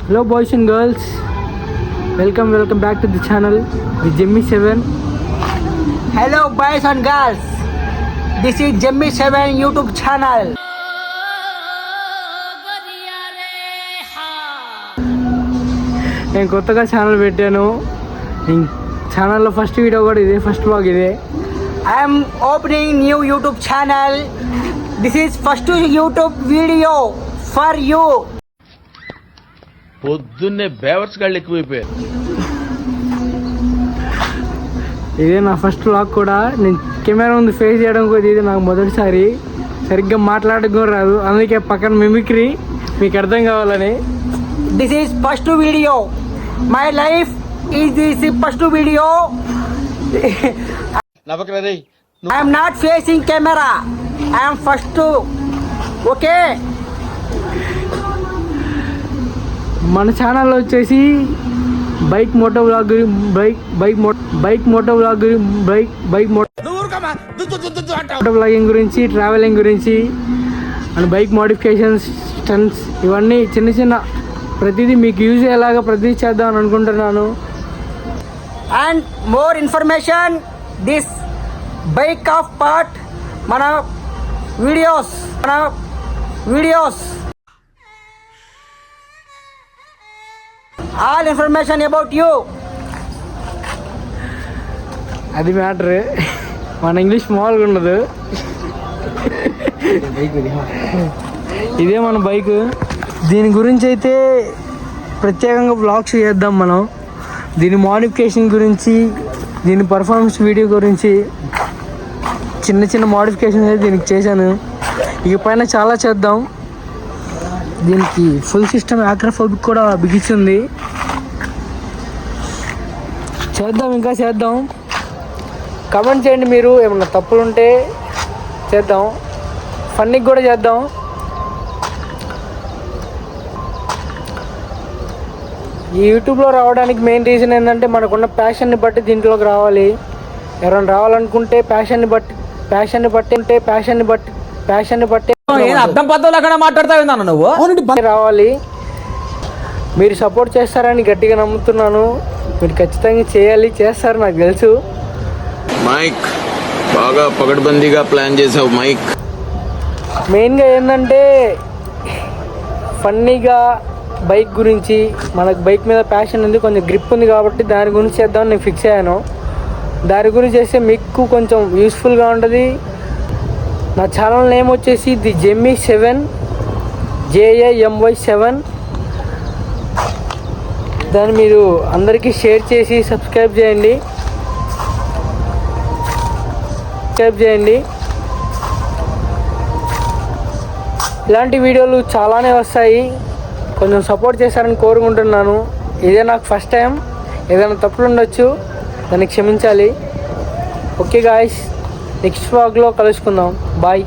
Hello boys and girls, welcome back to the channel, the Jimmy 7. Hello boys and girls, this is Jimmy 7 YouTube channel. నేను కొత్తగా channel పెట్టాను. ఛానల్లో first video కూడా ఇదే, first blog ఇదే. I am opening new YouTube channel. This is first YouTube video for you. పొద్దున్నే బేవర్స్ గాళ్ళు ఎక్కువైపోయారు. ఇదే నా ఫస్ట్ బ్లాగ్ కూడా. నేను కెమెరా ముందు ఫేస్ చేయడం కూడా ఇది నాకు మొదటిసారి. సరిగ్గా మాట్లాడడం కూడా రాదు, అందుకే పక్కన మిమిక్రీ మీకు అర్థం కావాలని. This is first video. My life is this first video. I am not facing camera. I am first. Okay. మన ఛానల్లో వచ్చేసి bike moto vlog moto vlogging గురించి, ట్రావెలింగ్ గురించి అండ్ బైక్ మోడిఫికేషన్స్, స్టంట్స్, ఇవన్నీ చిన్న చిన్న ప్రతిదీ మీకు యూజ్ అయ్యేలాగా ప్రతిదీ చేద్దాం అని అనుకుంటున్నాను. And more information, this bike of part మన videos all information about you. అది మ్యాటర్. మన ఇంగ్లీష్ మామూలుగా ఉండదు. ఇదే మన బైక్. దీని గురించి అయితే ప్రత్యేకంగా బ్లాగ్స్ చేద్దాం మనం. దీని మోడిఫికేషన్ గురించి, దీని పర్ఫార్మెన్స్ వీడియో గురించి చిన్న చిన్న మోడిఫికేషన్స్ అయితే దీనికి చేశాను. ఇక పైన చాలా చేద్దాం. దీనికి ఫుల్ సిస్టమ్ యాక్రోఫోబిక్ కూడా బిగించింది. చేద్దాం, ఇంకా చేద్దాం. కమెంట్ చేయండి మీరు, ఏమన్నా తప్పులు ఉంటే చేద్దాం. ఫన్నీకి కూడా చేద్దాం. ఈ యూట్యూబ్లో రావడానికి మెయిన్ రీజన్ ఏంటంటే మనకున్న ప్యాషన్ని బట్టి దీంట్లోకి రావాలి. ఎవరైనా రావాలనుకుంటే ప్యాషన్ని బట్టి అర్థం పద్ధతిలో మాట్లాడతావు నువ్వు రావాలి. మీరు సపోర్ట్ చేస్తారని గట్టిగా నమ్ముతున్నాను. మీరు ఖచ్చితంగా చేస్తారు నాకు తెలుసు. మైక్ బాగా పకడ్బందీగా ప్లాన్ చేసావు మైక్. మెయిన్గా ఏంటంటే ఫన్నీగా బైక్ గురించి, మనకు బైక్ మీద ప్యాషన్ ఉంది, కొంచెం గ్రిప్ ఉంది కాబట్టి దాని గురించి చేద్దామని నేను ఫిక్స్ అయ్యాను. దాని గురించి చేస్తే మీకు కొంచెం యూస్ఫుల్గా ఉంటుంది. నా ఛానల్ నేమ్ వచ్చేసి ది జెమ్మీ 7, JAMY 7. దాన్ని మీరు అందరికీ షేర్ చేసి సబ్స్క్రైబ్ చేయండి. ఇలాంటి వీడియోలు చాలానే వస్తాయి. కొంచెం సపోర్ట్ చేస్తారని కోరుకుంటున్నాను. ఇదే నాకు ఫస్ట్ టైం, ఏదైనా తప్పులు ఉండొచ్చు, దాన్ని క్షమించాలి. ఓకే గాయ్స్, నెక్స్ట్ వ్లాగ్లో కలుసుకుందాం. బాయ్.